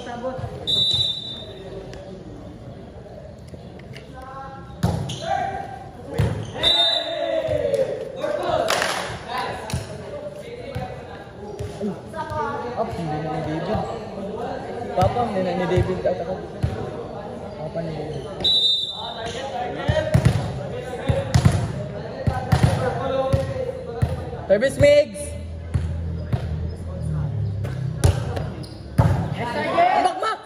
Sabot. Hindi na ni David. Papa, hindi na ni David at ako. Papa ni David. Service Migs! Bakmak!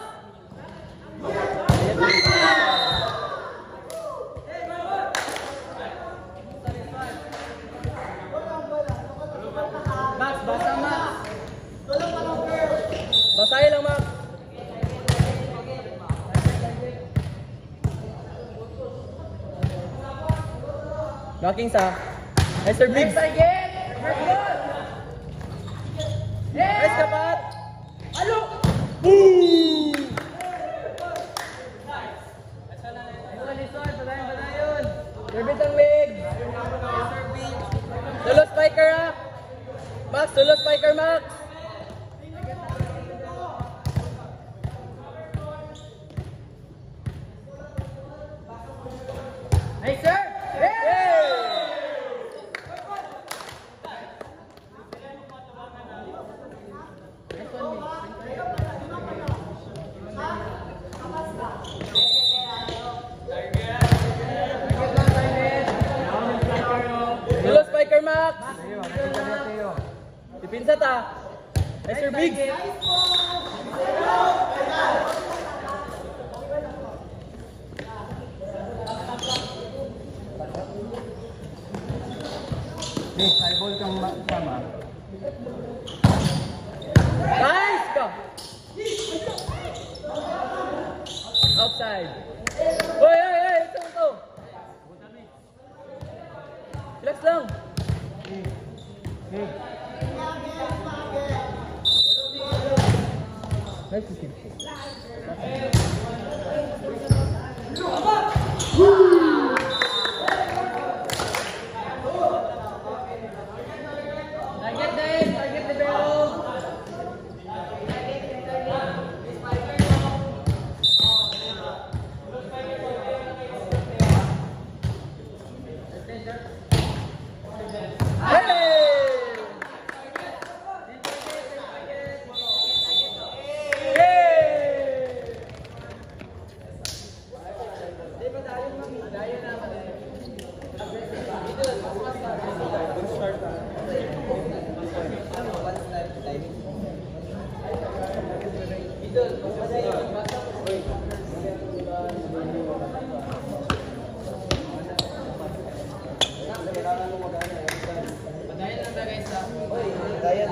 Max, basa Max. Basahin lang, Max. Knocking sa. Nice sir, Migs. Nice kapat. Alo! Boom! Badayon. Service ang Migs. Tulo spiker, ha? Max, tulo spiker, Max. Hey, sir! Tulo spiker, Max. Dipinsa ta. Nice sir, Migs. Eyeball kang sama. Nice ka. Outside. Hoy, ito. Relax lang. Nice to see you. Target the bell.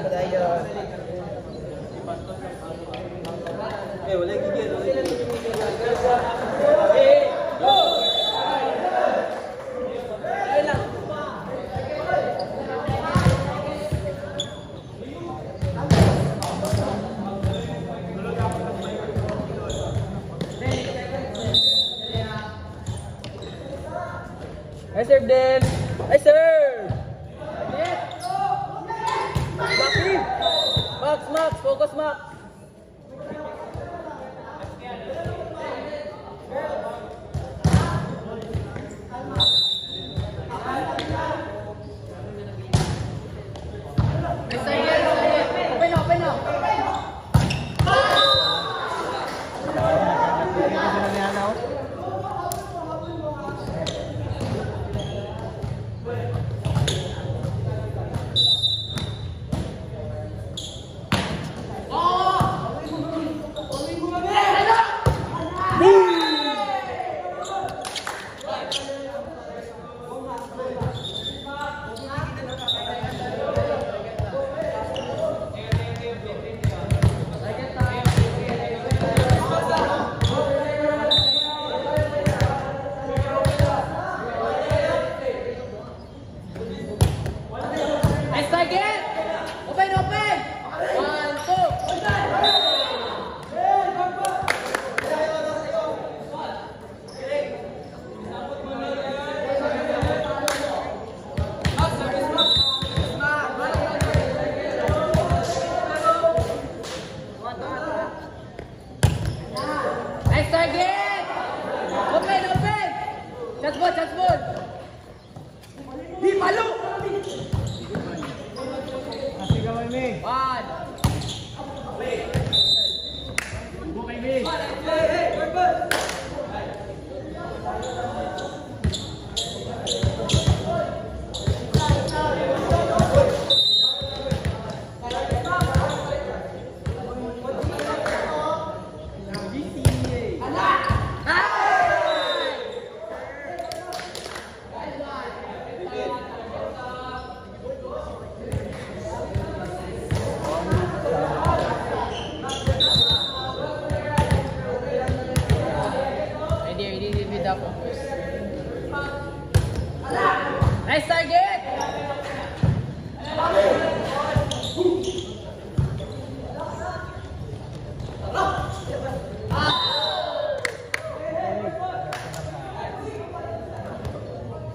Badayon. Wala gigil. I serve din. I serve. Lucky. Max, focus Max. Open up. Oh! Mig. One. Okay, Mig. Nice target!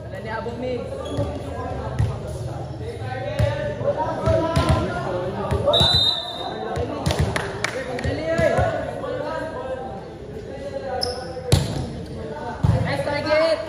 Wala ni Abong Mig. Nice target!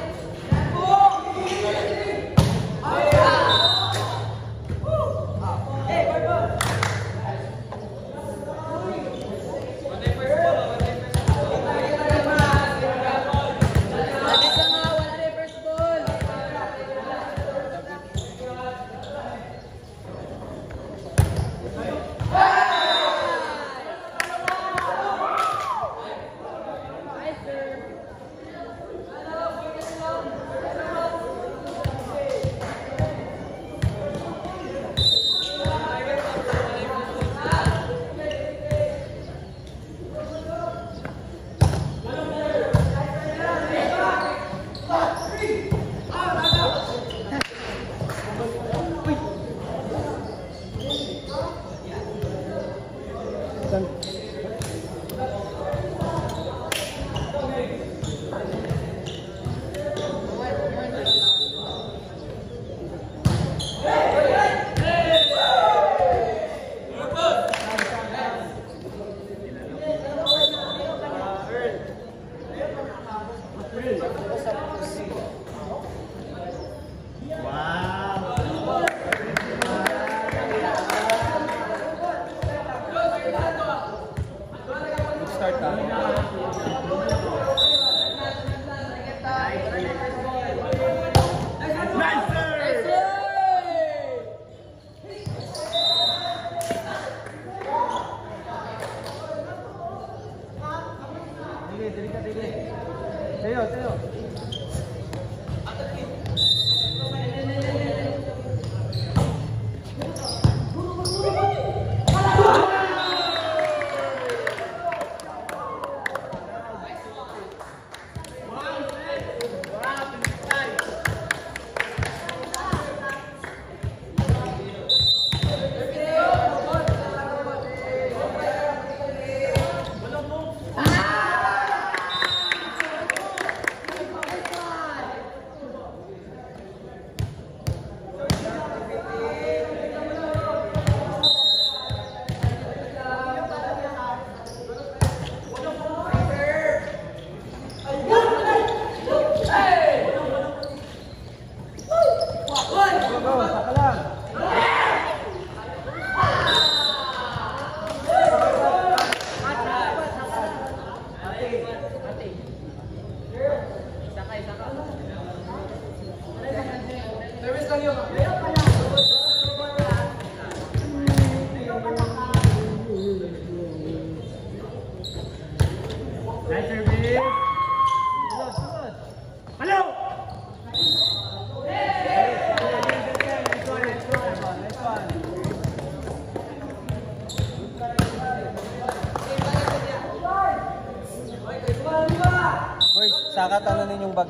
Saka tanunin yung bag.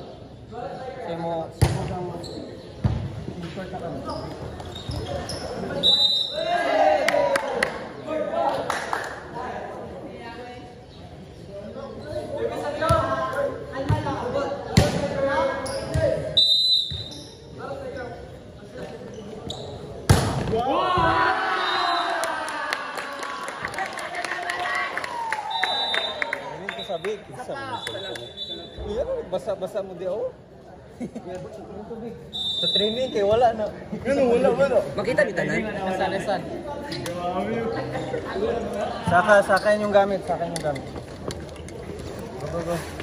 Kasi mo sabi, basa mo di ako. Sa training kay wala na. Ano wala ba no? Makita ni tanan. Nasan. Saka yung gamit, Go.